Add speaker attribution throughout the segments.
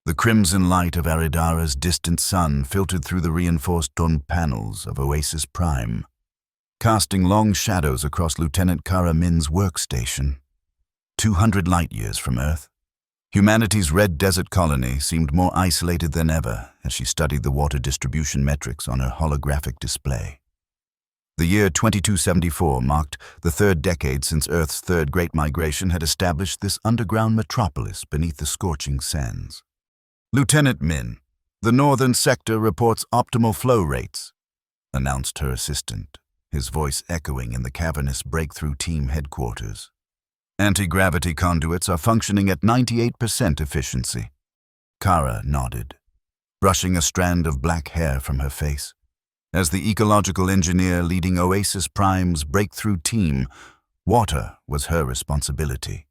Speaker 1: The crimson light of Aridara's distant sun filtered through the reinforced domed panels of Oasis Prime, casting long shadows across Lieutenant Kara Min's workstation. 200 light-years from Earth, humanity's red desert colony seemed more isolated than ever as she studied the water distribution metrics on her holographic display. The year 2274 marked the third decade since Earth's third Great Migration had established this underground metropolis beneath the scorching sands. "Lieutenant Min, the northern sector reports optimal flow rates," announced her assistant, his voice echoing in the cavernous breakthrough team headquarters. "Anti-gravity conduits are functioning at 98% efficiency." Kara nodded, brushing a strand of black hair from her face. As the ecological engineer leading Oasis Prime's breakthrough team, water was her responsibility,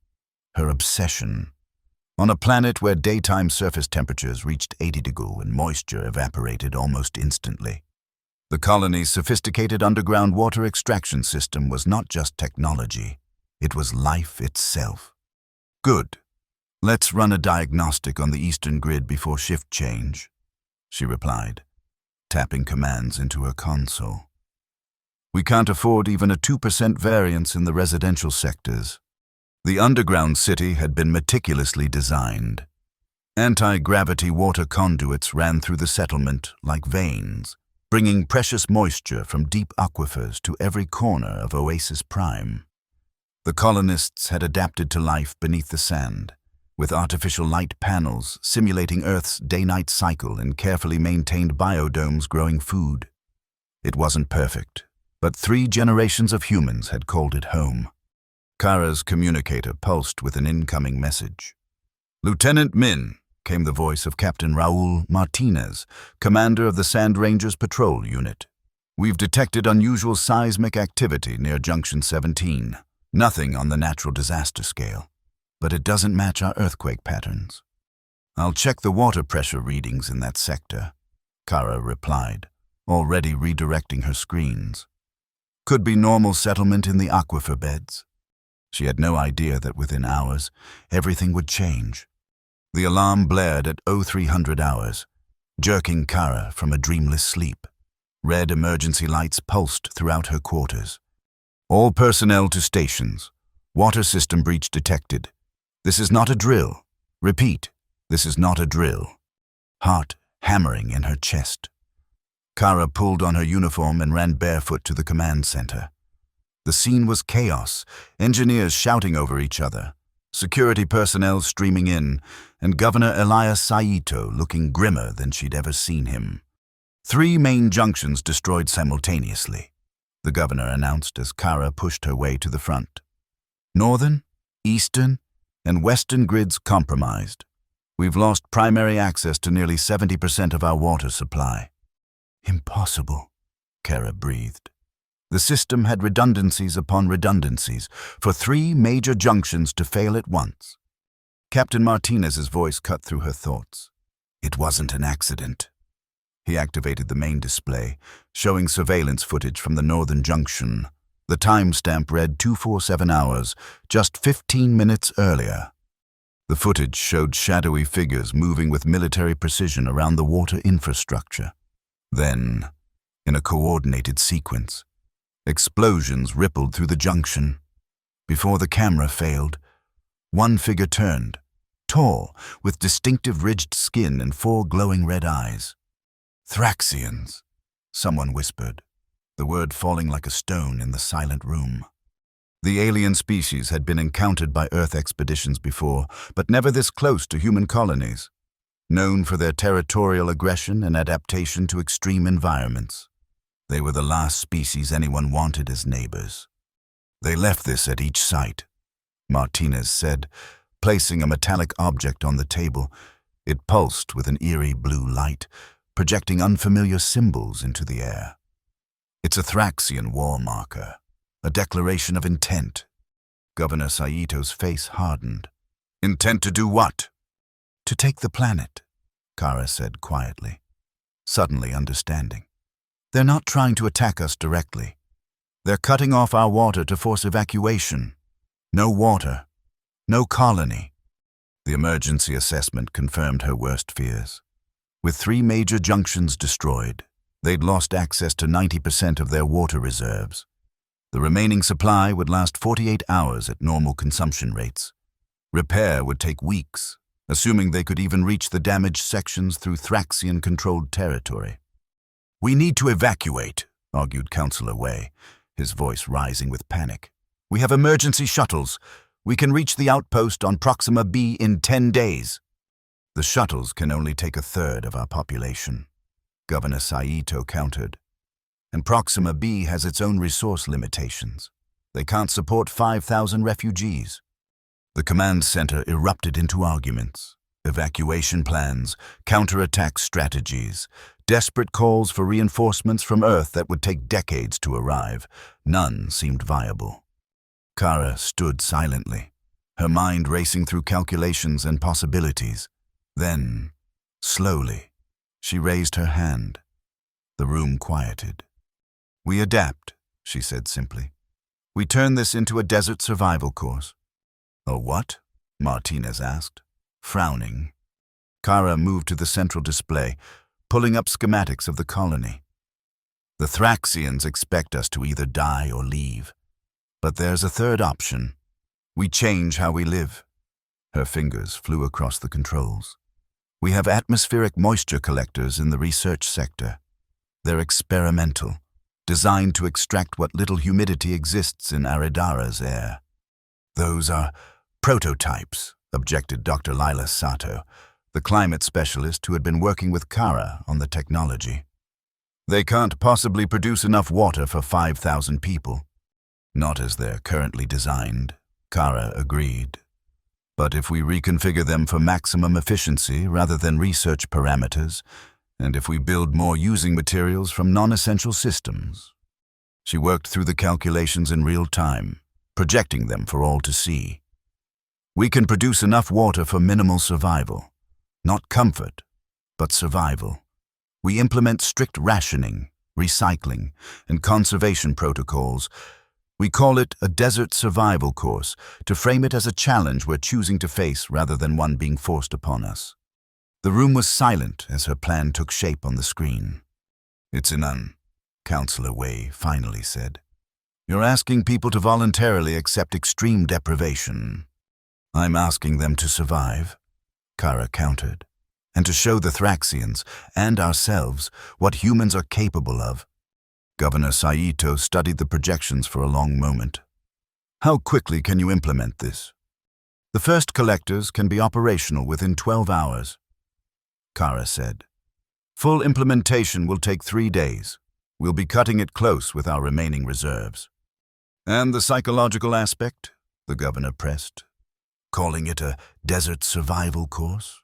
Speaker 1: her obsession. On a planet where daytime surface temperatures reached 80 degrees and moisture evaporated almost instantly, the colony's sophisticated underground water extraction system was not just technology, it was life itself. "Good. Let's run a diagnostic on the eastern grid before shift change," she replied, tapping commands into her console. "We can't afford even a 2% variance in the residential sectors." The underground city had been meticulously designed. Anti-gravity water conduits ran through the settlement like veins, bringing precious moisture from deep aquifers to every corner of Oasis Prime. The colonists had adapted to life beneath the sand, with artificial light panels simulating Earth's day-night cycle and carefully maintained biodomes growing food. It wasn't perfect, but 3 generations of humans had called it home. Kara's communicator pulsed with an incoming message. "Lieutenant Min," came the voice of Captain Raul Martinez, commander of the Sand Rangers Patrol Unit. "We've detected unusual seismic activity near Junction 17. Nothing on the natural disaster scale, but it doesn't match our earthquake patterns." "I'll check the water pressure readings in that sector," Kara replied, already redirecting her screens. "Could be normal settlement in the aquifer beds." She had no idea that within hours, everything would change. The alarm blared at 0300 hours, jerking Kara from a dreamless sleep. Red emergency lights pulsed throughout her quarters. "All personnel to stations. Water system breach detected. This is not a drill. Repeat, this is not a drill." Heart hammering in her chest. Kara pulled on her uniform and ran barefoot to the command center. The scene was chaos, engineers shouting over each other, security personnel streaming in, and Governor Elias Saito looking grimmer than she'd ever seen him. 3 main junctions destroyed simultaneously, the governor announced as Kara pushed her way to the front. "Northern, eastern, and western grids compromised. We've lost primary access to nearly 70% of our water supply." "Impossible," Kara breathed. The system had redundancies upon redundancies, for 3 major junctions to fail at once. Captain Martinez's voice cut through her thoughts. "It wasn't an accident." He activated the main display, showing surveillance footage from the northern junction. The timestamp read 247 hours, just 15 minutes earlier. The footage showed shadowy figures moving with military precision around the water infrastructure. Then, in a coordinated sequence, explosions rippled through the junction. Before the camera failed, one figure turned, tall, with distinctive ridged skin and 4 glowing red eyes. "Thraxians," someone whispered, the word falling like a stone in the silent room. The alien species had been encountered by Earth expeditions before, but never this close to human colonies, known for their territorial aggression and adaptation to extreme environments. They were the last species anyone wanted as neighbors. "They left this at each site," Martinez said, placing a metallic object on the table. It pulsed with an eerie blue light, projecting unfamiliar symbols into the air. "It's a Thraxian war marker, a declaration of intent." Governor Saito's face hardened. "Intent to do what?" "To take the planet," Kara said quietly, suddenly understanding. "They're not trying to attack us directly. They're cutting off our water to force evacuation. No water, no colony. The emergency assessment confirmed her worst fears. With 3 major junctions destroyed, they'd lost access to 90% of their water reserves. The remaining supply would last 48 hours at normal consumption rates. Repair would take weeks, assuming they could even reach the damaged sections through Thraxian-controlled territory. "We need to evacuate," argued Councillor Way, his voice rising with panic. "We have emergency shuttles. We can reach the outpost on Proxima B in 10 days. "The shuttles can only take a third of our population," Governor Saito countered. "And Proxima B has its own resource limitations. They can't support 5,000 refugees." The command center erupted into arguments, evacuation plans, counterattack strategies, desperate calls for reinforcements from Earth that would take decades to arrive. None seemed viable. Kara stood silently, her mind racing through calculations and possibilities. Then, slowly, she raised her hand. The room quieted. "We adapt," she said simply. "We turn this into a desert survival course." "A what?" Martinez asked, frowning. Kara moved to the central display, pulling up schematics of the colony. "The Thraxians expect us to either die or leave. But there's a third option. We change how we live." Her fingers flew across the controls. "We have atmospheric moisture collectors in the research sector. They're experimental, designed to extract what little humidity exists in Aridara's air." "Those are prototypes," objected Dr. Lila Sato, the climate specialist who had been working with Kara on the technology. "They can't possibly produce enough water for 5,000 people. Not as they're currently designed," Kara agreed. "But if we reconfigure them for maximum efficiency rather than research parameters, and if we build more using materials from non-essential systems." She worked through the calculations in real time, projecting them for all to see. "We can produce enough water for minimal survival. Not comfort, but survival. We implement strict rationing, recycling, and conservation protocols. We call it a desert survival course, to frame it as a challenge we're choosing to face rather than one being forced upon us." The room was silent as her plan took shape on the screen. "It's Councillor Way finally said. "You're asking people to voluntarily accept extreme deprivation." "I'm asking them to survive," Kara countered, "and to show the Thraxians and ourselves what humans are capable of." Governor Saito studied the projections for a long moment. "How quickly can you implement this?" "The first collectors can be operational within 12 hours, Kara said. "Full implementation will take 3 days. We'll be cutting it close with our remaining reserves." "And the psychological aspect?" the governor pressed. "Calling it a desert survival course?"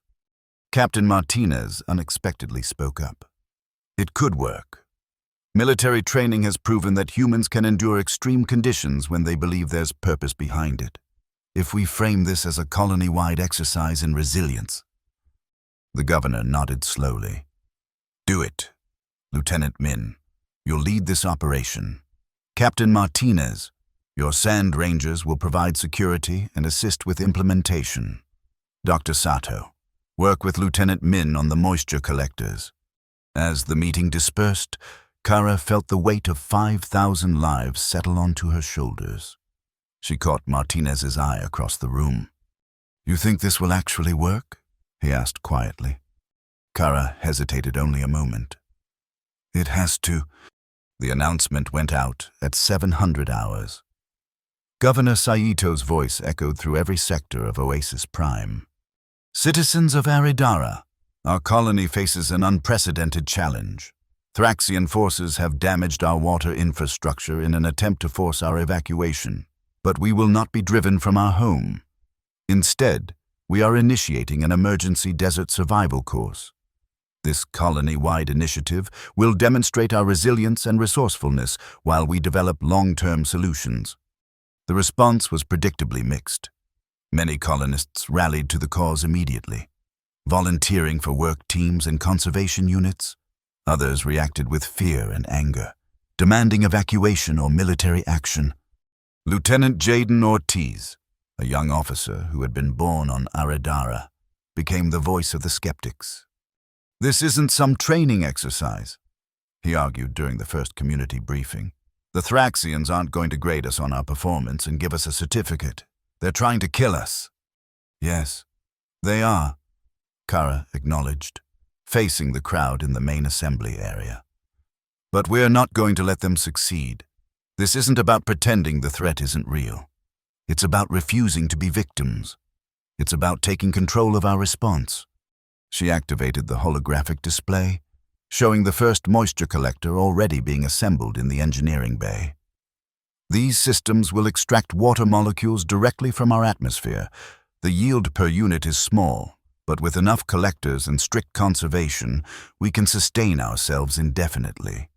Speaker 1: Captain Martinez unexpectedly spoke up. "It could work. Military training has proven that humans can endure extreme conditions when they believe there's purpose behind it. If we frame this as a colony-wide exercise in resilience." The governor nodded slowly. "Do it, Lieutenant Min. You'll lead this operation. Captain Martinez, your Sand Rangers will provide security and assist with implementation. Dr. Sato, work with Lieutenant Min on the moisture collectors." As the meeting dispersed, Kara felt the weight of 5,000 lives settle onto her shoulders. She caught Martinez's eye across the room. "You think this will actually work?" he asked quietly. Kara hesitated only a moment. "It has to." The announcement went out at 700 hours. Governor Saito's voice echoed through every sector of Oasis Prime. "Citizens of Aridara, our colony faces an unprecedented challenge. Thraxian forces have damaged our water infrastructure in an attempt to force our evacuation, but we will not be driven from our home. Instead, we are initiating an emergency desert survival course. This colony-wide initiative will demonstrate our resilience and resourcefulness while we develop long-term solutions." The response was predictably mixed. Many colonists rallied to the cause immediately, volunteering for work teams and conservation units. Others reacted with fear and anger, demanding evacuation or military action. Lieutenant Jaden Ortiz, a young officer who had been born on Aradara, became the voice of the skeptics. "This isn't some training exercise," he argued during the first community briefing. "The Thraxians aren't going to grade us on our performance and give us a certificate. They're trying to kill us." "Yes, they are," Kara acknowledged, facing the crowd in the main assembly area. "But we're not going to let them succeed. This isn't about pretending the threat isn't real. It's about refusing to be victims. It's about taking control of our response." She activated the holographic display, showing the first moisture collector already being assembled in the engineering bay. "These systems will extract water molecules directly from our atmosphere. The yield per unit is small, but with enough collectors and strict conservation, we can sustain ourselves indefinitely."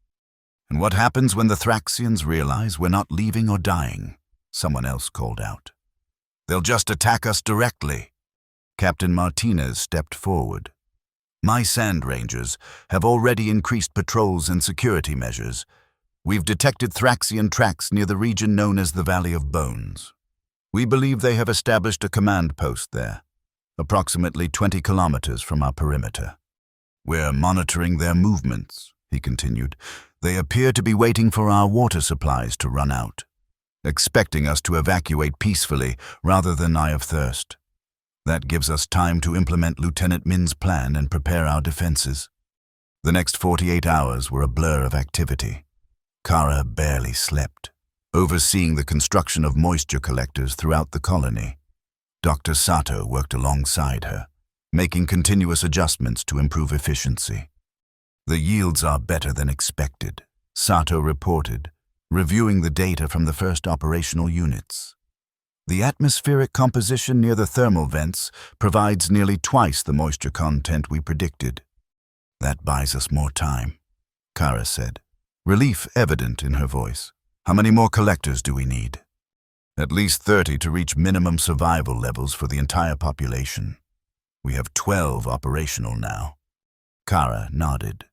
Speaker 1: "And what happens when the Thraxians realize we're not leaving or dying?" someone else called out. "They'll just attack us directly." Captain Martinez stepped forward. "My Sand Rangers have already increased patrols and security measures. We've detected Thraxian tracks near the region known as the Valley of Bones. We believe they have established a command post there, approximately 20 kilometers from our perimeter. We're monitoring their movements," he continued. "They appear to be waiting for our water supplies to run out, expecting us to evacuate peacefully rather than die of thirst. That gives us time to implement Lieutenant Min's plan and prepare our defenses." The next 48 hours were a blur of activity. Kara barely slept, overseeing the construction of moisture collectors throughout the colony. Dr. Sato worked alongside her, making continuous adjustments to improve efficiency. "The yields are better than expected," Sato reported, reviewing the data from the first operational units. "The atmospheric composition near the thermal vents provides nearly twice the moisture content we predicted." "That buys us more time," Kara said, relief evident in her voice. "How many more collectors do we need?" "At least 30 to reach minimum survival levels for the entire population. We have 12 operational now." Kara nodded,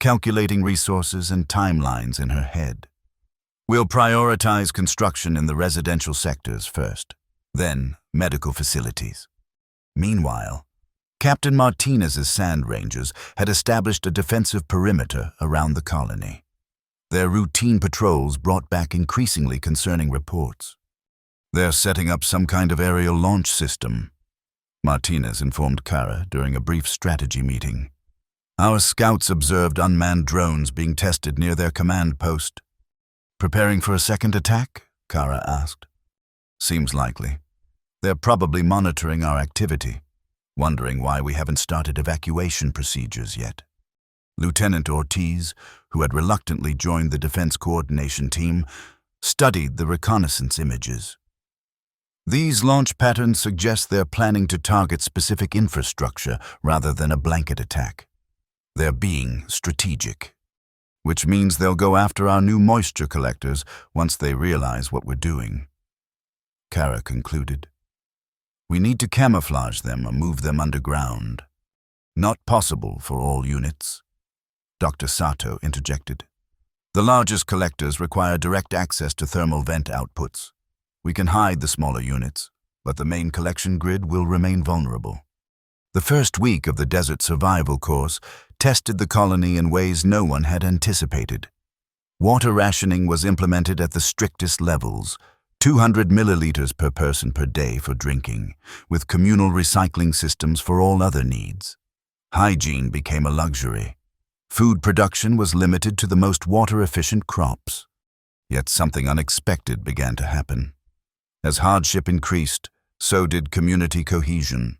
Speaker 1: calculating resources and timelines in her head. "We'll prioritize construction in the residential sectors first, then medical facilities." Meanwhile, Captain Martinez's Sand Rangers had established a defensive perimeter around the colony. Their routine patrols brought back increasingly concerning reports. "They're setting up some kind of aerial launch system," Martinez informed Kara during a brief strategy meeting. "Our scouts observed unmanned drones being tested near their command post." "Preparing for a second attack?" Kara asked. "Seems likely. They're probably monitoring our activity, wondering why we haven't started evacuation procedures yet." Lieutenant Ortiz, who had reluctantly joined the defense coordination team, studied the reconnaissance images. "These launch patterns suggest they're planning to target specific infrastructure rather than a blanket attack. They're being strategic, which means they'll go after our new moisture collectors once they realize what we're doing," Kara concluded. "We need to camouflage them or move them underground." "Not possible for all units," Dr. Sato interjected. "The largest collectors require direct access to thermal vent outputs. We can hide the smaller units, but the main collection grid will remain vulnerable." The first week of the desert survival course tested the colony in ways no one had anticipated. Water rationing was implemented at the strictest levels, 200 milliliters per person per day for drinking, with communal recycling systems for all other needs. Hygiene became a luxury. Food production was limited to the most water-efficient crops. Yet something unexpected began to happen. As hardship increased, so did community cohesion.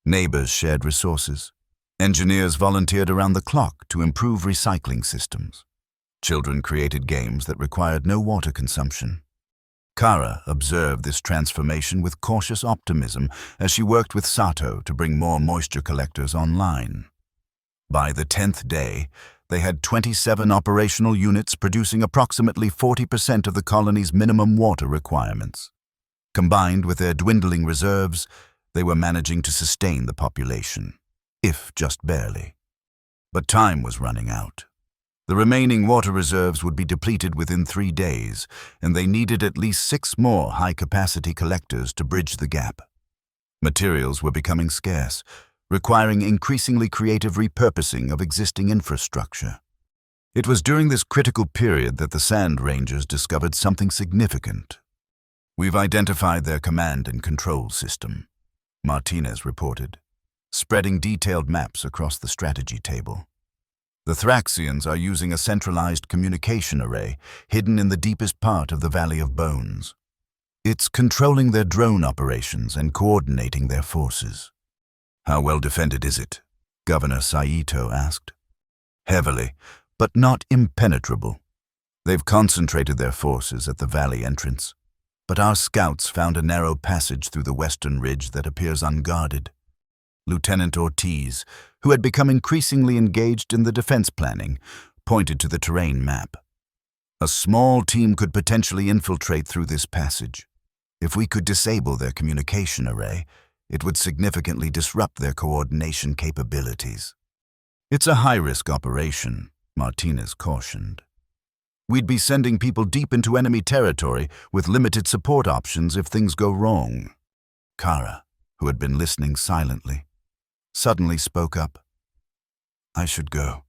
Speaker 1: Neighbors shared resources. Engineers volunteered around the clock to improve recycling systems. Children created games that required no water consumption. Kara observed this transformation with cautious optimism as she worked with Sato to bring more moisture collectors online. By the 10th day, they had 27 operational units producing approximately 40% of the colony's minimum water requirements. Combined with their dwindling reserves, they were managing to sustain the population, if just barely. But time was running out. The remaining water reserves would be depleted within 3 days, and they needed at least 6 more high-capacity collectors to bridge the gap. Materials were becoming scarce, requiring increasingly creative repurposing of existing infrastructure. It was during this critical period that the Sand Rangers discovered something significant. "We've identified their command and control system," Martinez reported, spreading detailed maps across the strategy table. "The Thraxians are using a centralized communication array hidden in the deepest part of the Valley of Bones. It's controlling their drone operations and coordinating their forces." "How well defended is it?" Governor Saito asked. "Heavily, but not impenetrable. They've concentrated their forces at the valley entrance, but our scouts found a narrow passage through the western ridge that appears unguarded." Lieutenant Ortiz, who had become increasingly engaged in the defense planning, pointed to the terrain map. "A small team could potentially infiltrate through this passage. If we could disable their communication array, it would significantly disrupt their coordination capabilities." "It's a high-risk operation," Martinez cautioned. "We'd be sending people deep into enemy territory with limited support options if things go wrong." Kara, who had been listening silently, suddenly spoke up. "I should go."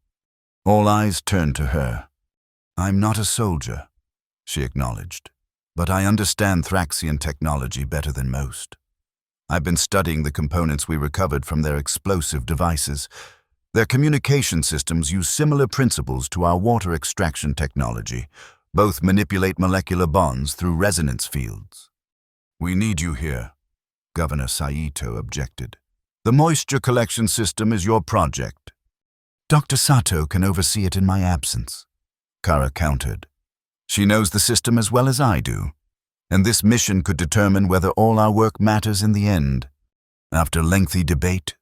Speaker 1: All eyes turned to her. "I'm not a soldier," she acknowledged, "but I understand Thraxian technology better than most. I've been studying the components we recovered from their explosive devices. Their communication systems use similar principles to our water extraction technology. Both manipulate molecular bonds through resonance fields." "We need you here," Governor Saito objected. "The moisture collection system is your project." "Dr. Sato can oversee it in my absence," Kara countered. "She knows the system as well as I do, and this mission could determine whether all our work matters in the end." After lengthy debate,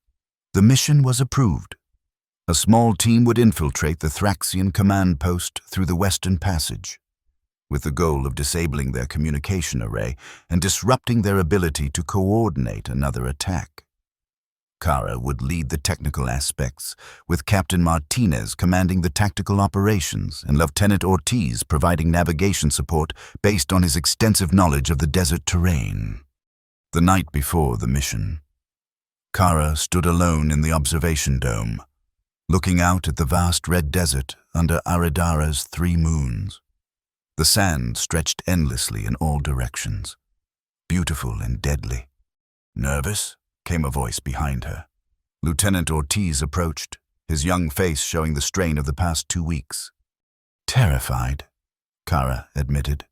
Speaker 1: the mission was approved. A small team would infiltrate the Thraxian command post through the Western Passage, with the goal of disabling their communication array and disrupting their ability to coordinate another attack. Kara would lead the technical aspects, with Captain Martinez commanding the tactical operations and Lieutenant Ortiz providing navigation support based on his extensive knowledge of the desert terrain. The night before the mission, Kara stood alone in the observation dome, looking out at the vast red desert under Aridara's 3 moons. The sand stretched endlessly in all directions, beautiful and deadly. "Nervous?" came a voice behind her. Lieutenant Ortiz approached, his young face showing the strain of the past 2 weeks. "Terrified," Kara admitted.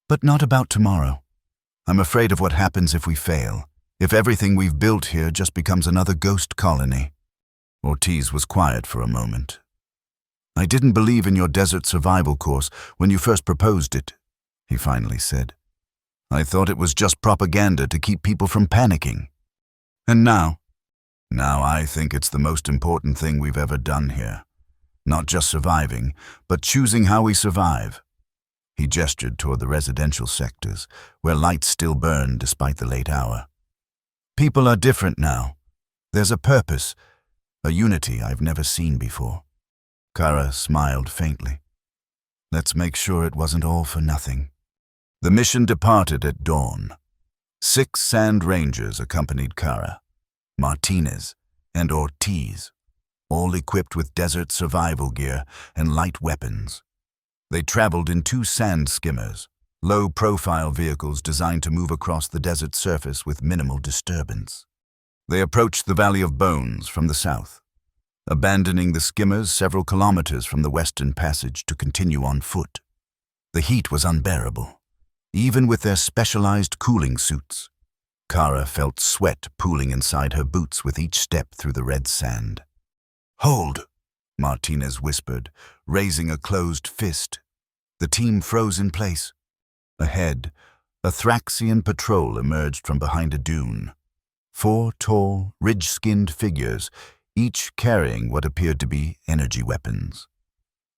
Speaker 1: "But not about tomorrow. I'm afraid of what happens if we fail, if everything we've built here just becomes another ghost colony." Ortiz was quiet for a moment. "I didn't believe in your desert survival course when you first proposed it," he finally said. "I thought it was just propaganda to keep people from panicking. And now I think it's the most important thing we've ever done here. Not just surviving, but choosing how we survive." He gestured toward the residential sectors, where lights still burned despite the late hour. "People are different now. There's a purpose, a unity I've never seen before." Kara smiled faintly. "Let's make sure it wasn't all for nothing." The mission departed at dawn. 6 Sand Rangers accompanied Kara, Martinez, and Ortiz, all equipped with desert survival gear and light weapons. They traveled in 2 sand skimmers, low-profile vehicles designed to move across the desert surface with minimal disturbance. They approached the Valley of Bones from the south, abandoning the skimmers several kilometers from the Western Passage to continue on foot. The heat was unbearable, even with their specialized cooling suits. Kara felt sweat pooling inside her boots with each step through the red sand. "Hold," Martinez whispered, raising a closed fist. The team froze in place. Ahead, a Thraxian patrol emerged from behind a dune. 4 tall, ridge-skinned figures, each carrying what appeared to be energy weapons.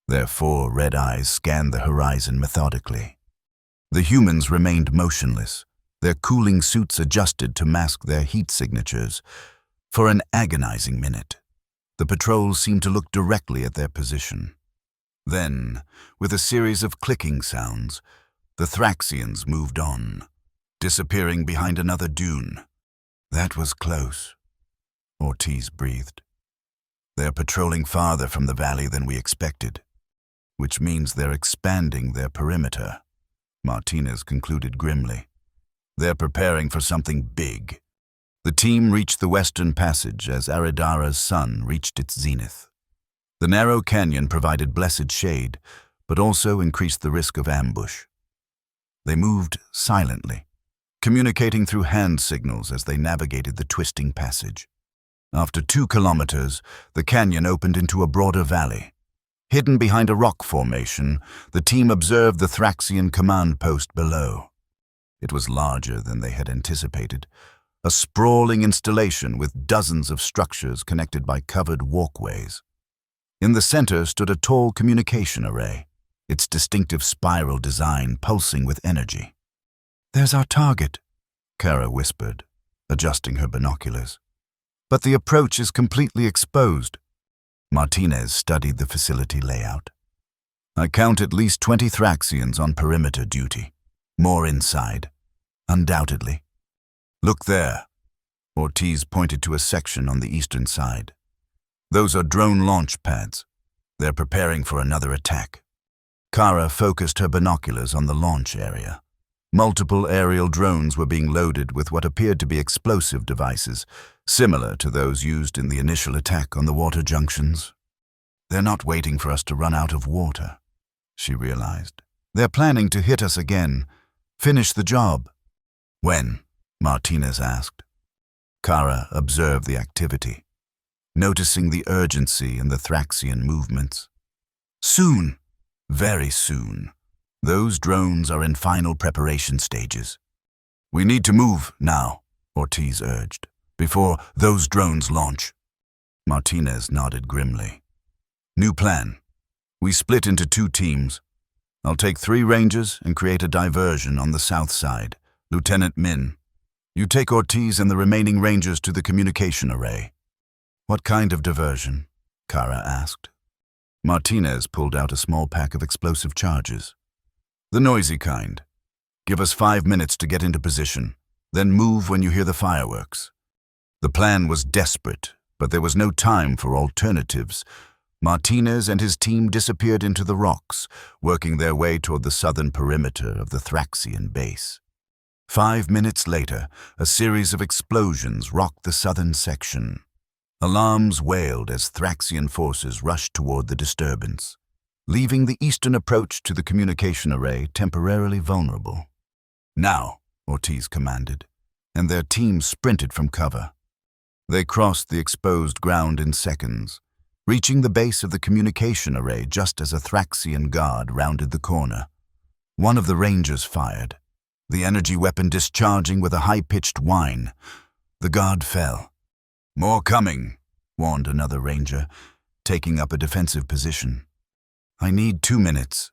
Speaker 1: Their 4 red eyes scanned the horizon methodically. The humans remained motionless, their cooling suits adjusted to mask their heat signatures. For an agonizing minute, the patrol seemed to look directly at their position. Then, with a series of clicking sounds, the Thraxians moved on, disappearing behind another dune. That was close, Ortiz breathed. They're patrolling farther from the valley than we expected, which means they're expanding their perimeter, Martinez concluded grimly. They're preparing for something big. The team reached the western passage as Aridara's sun reached its zenith. The narrow canyon provided blessed shade, but also increased the risk of ambush. They moved silently, communicating through hand signals as they navigated the twisting passage. After 2 kilometers, the canyon opened into a broader valley. Hidden behind a rock formation, the team observed the Thraxian command post below. It was larger than they had anticipated, a sprawling installation with dozens of structures connected by covered walkways. In the center stood a tall communication array, its distinctive spiral design pulsing with energy. "There's our target," Kara whispered, adjusting her binoculars. "But the approach is completely exposed." Martinez studied the facility layout. "I count at least 20 Thraxians on perimeter duty. More inside, undoubtedly. Look there." Ortiz pointed to a section on the eastern side. "Those are drone launch pads. They're preparing for another attack." Kara focused her binoculars on the launch area. Multiple aerial drones were being loaded with what appeared to be explosive devices, similar to those used in the initial attack on the water junctions. "They're not waiting for us to run out of water," she realized. "They're planning to hit us again. Finish the job." "When?" Martinez asked. Kara observed the activity, noticing the urgency in the Thraxian movements. "Soon. Very soon. Those drones are in final preparation stages." "We need to move now," Ortiz urged, "before those drones launch." Martinez nodded grimly. "New plan. We split into 2 teams. I'll take 3 rangers and create a diversion on the south side. Lieutenant Min, you take Ortiz and the remaining rangers to the communication array." "What kind of diversion?" Kara asked. Martinez pulled out a small pack of explosive charges. "The noisy kind. Give us 5 minutes to get into position, then move when you hear the fireworks." The plan was desperate, but there was no time for alternatives. Martinez and his team disappeared into the rocks, working their way toward the southern perimeter of the Thraxian base. 5 minutes later, a series of explosions rocked the southern section. Alarms wailed as Thraxian forces rushed toward the disturbance, leaving the eastern approach to the communication array temporarily vulnerable. "Now," Ortiz commanded, and their team sprinted from cover. They crossed the exposed ground in seconds, reaching the base of the communication array just as a Thraxian guard rounded the corner. One of the rangers fired, the energy weapon discharging with a high-pitched whine. The guard fell. "More coming," warned another ranger, taking up a defensive position. "I need 2 minutes,"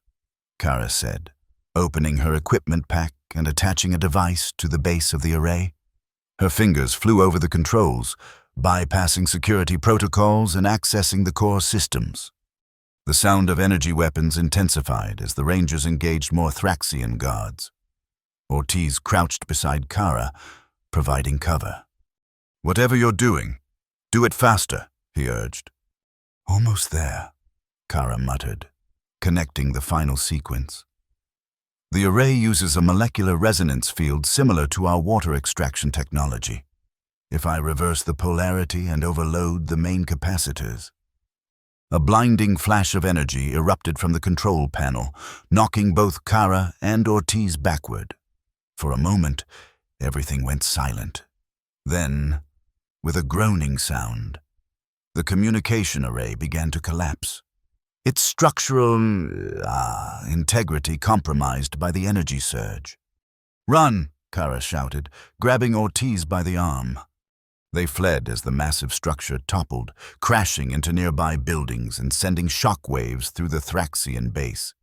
Speaker 1: Kara said, opening her equipment pack and attaching a device to the base of the array. Her fingers flew over the controls, bypassing security protocols and accessing the core systems. The sound of energy weapons intensified as the rangers engaged more Thraxian guards. Ortiz crouched beside Kara, providing cover. "Whatever you're doing, do it faster," he urged. "Almost there," Kara muttered, connecting the final sequence. The array uses a molecular resonance field similar to our water extraction technology. If I reverse the polarity and overload the main capacitors. A blinding flash of energy erupted from the control panel, knocking both Kara and Ortiz backward. For a moment, everything went silent. Then, with a groaning sound, the communication array began to collapse, its structural integrity compromised by the energy surge. "Run!" Kara shouted, grabbing Ortiz by the arm. They fled as the massive structure toppled, crashing into nearby buildings and sending shockwaves through the Thraxian base.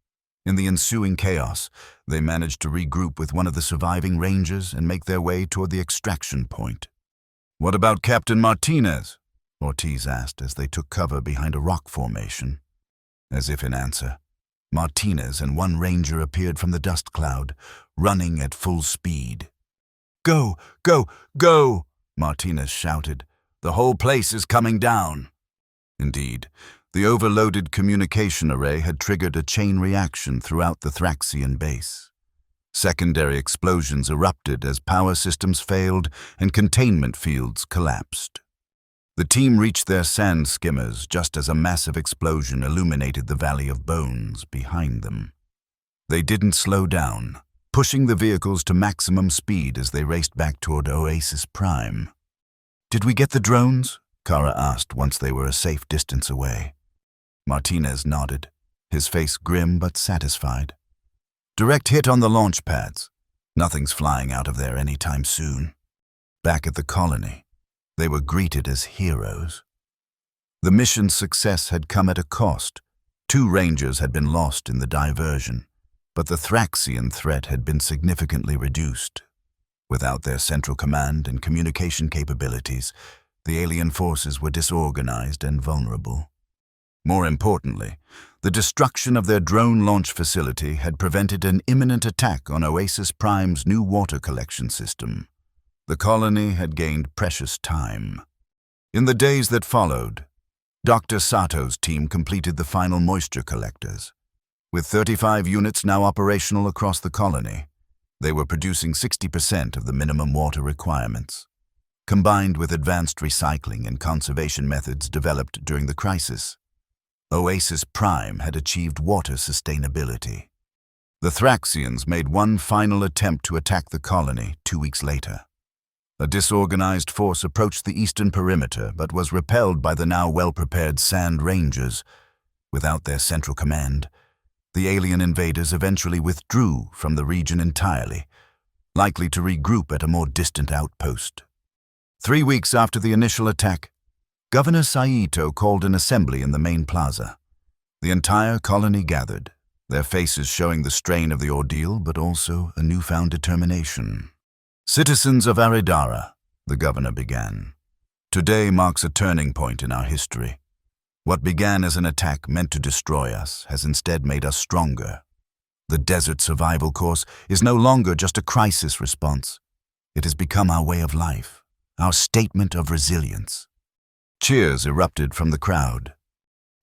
Speaker 1: In the ensuing chaos, they managed to regroup with one of the surviving rangers and make their way toward the extraction point. "What about Captain Martinez?" Ortiz asked as they took cover behind a rock formation. As if in answer, Martinez and one ranger appeared from the dust cloud, running at full speed. "Go! Go! Go!" Martinez shouted. "The whole place is coming down." Indeed, the overloaded communication array had triggered a chain reaction throughout the Thraxian base. Secondary explosions erupted as power systems failed and containment fields collapsed. The team reached their sand skimmers just as a massive explosion illuminated the Valley of Bones behind them. They didn't slow down, pushing the vehicles to maximum speed as they raced back toward Oasis Prime. "Did we get the drones?" Kara asked once they were a safe distance away. Martinez nodded, his face grim but satisfied. "Direct hit on the launch pads. Nothing's flying out of there anytime soon." Back at the colony, they were greeted as heroes. The mission's success had come at a cost. 2 rangers had been lost in the diversion, but the Thraxian threat had been significantly reduced. Without their central command and communication capabilities, the alien forces were disorganized and vulnerable. More importantly, the destruction of their drone launch facility had prevented an imminent attack on Oasis Prime's new water collection system. The colony had gained precious time. In the days that followed, Dr. Sato's team completed the final moisture collectors. With 35 units now operational across the colony, they were producing 60% of the minimum water requirements. Combined with advanced recycling and conservation methods developed during the crisis, Oasis Prime had achieved water sustainability. The Thraxians made one final attempt to attack the colony 2 weeks later. A disorganized force approached the eastern perimeter but was repelled by the now well-prepared Sand Rangers. Without their central command, the alien invaders eventually withdrew from the region entirely, likely to regroup at a more distant outpost. 3 weeks after the initial attack, Governor Saito called an assembly in the main plaza. The entire colony gathered, their faces showing the strain of the ordeal but also a newfound determination. "Citizens of Aridara," the governor began, "today marks a turning point in our history. What began as an attack meant to destroy us has instead made us stronger. The desert survival course is no longer just a crisis response. It has become our way of life, our statement of resilience." Cheers erupted from the crowd.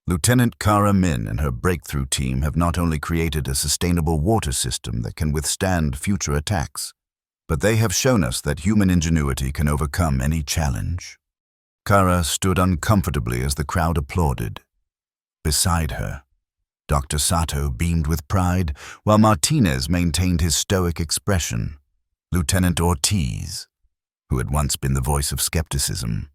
Speaker 1: Lieutenant Kara Min and her breakthrough team have not only created a sustainable water system that can withstand future attacks, but they have shown us that human ingenuity can overcome any challenge. Kara stood uncomfortably as the crowd applauded. Beside her, Dr. Sato beamed with pride, while Martinez maintained his stoic expression. Lieutenant Ortiz, who had once been the voice of skepticism,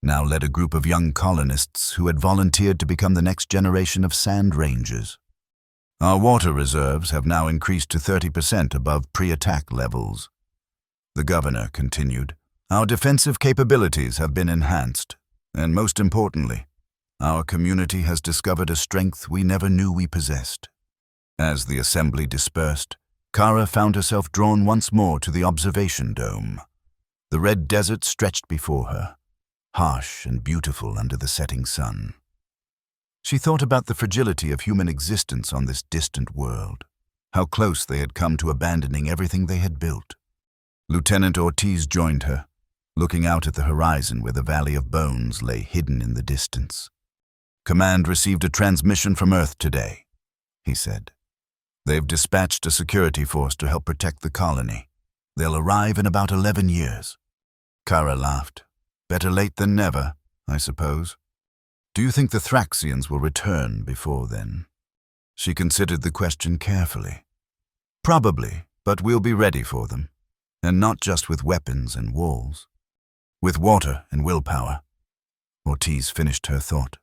Speaker 1: now led a group of young colonists who had volunteered to become the next generation of Sand Rangers. "Our water reserves have now increased to 30% above pre-attack levels," the governor continued. "Our defensive capabilities have been enhanced, and most importantly, our community has discovered a strength we never knew we possessed." As the assembly dispersed, Kara found herself drawn once more to the observation dome. The red desert stretched before her, harsh and beautiful under the setting sun. She thought about the fragility of human existence on this distant world, how close they had come to abandoning everything they had built. Lieutenant Ortiz joined her, looking out at the horizon where the Valley of Bones lay hidden in the distance. "Command received a transmission from Earth today," he said. "They've dispatched a security force to help protect the colony. They'll arrive in about 11 years. Kara laughed. "Better late than never, I suppose. Do you think the Thraxians will return before then?" She considered the question carefully. "Probably, but we'll be ready for them. And not just with weapons and walls. With water and willpower." Ortiz finished her thought.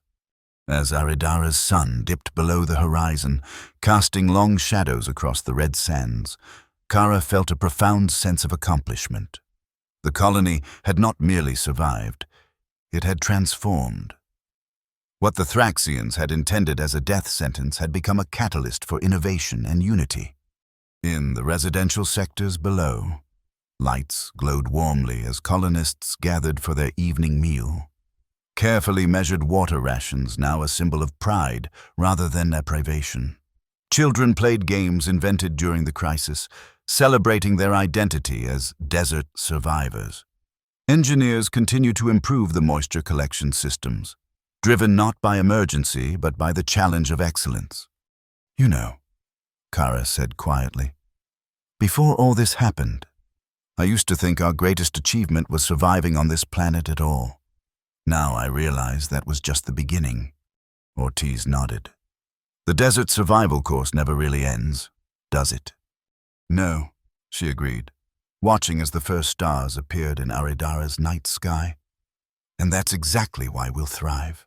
Speaker 1: As Aridara's sun dipped below the horizon, casting long shadows across the red sands, Kara felt a profound sense of accomplishment. The colony had not merely survived, it had transformed. What the Thraxians had intended as a death sentence had become a catalyst for innovation and unity. In the residential sectors below, lights glowed warmly as colonists gathered for their evening meal. Carefully measured water rations, now a symbol of pride rather than deprivation. Children played games invented during the crisis, celebrating their identity as desert survivors. Engineers continue to improve the moisture collection systems, driven not by emergency but by the challenge of excellence. You know, Kara said quietly, before all this happened, I used to think our greatest achievement was surviving on this planet at all. Now I realize that was just the beginning. Ortiz nodded. The desert survival course never really ends, does it? No, she agreed, watching as the first stars appeared in Aridara's night sky. And that's exactly why we'll thrive.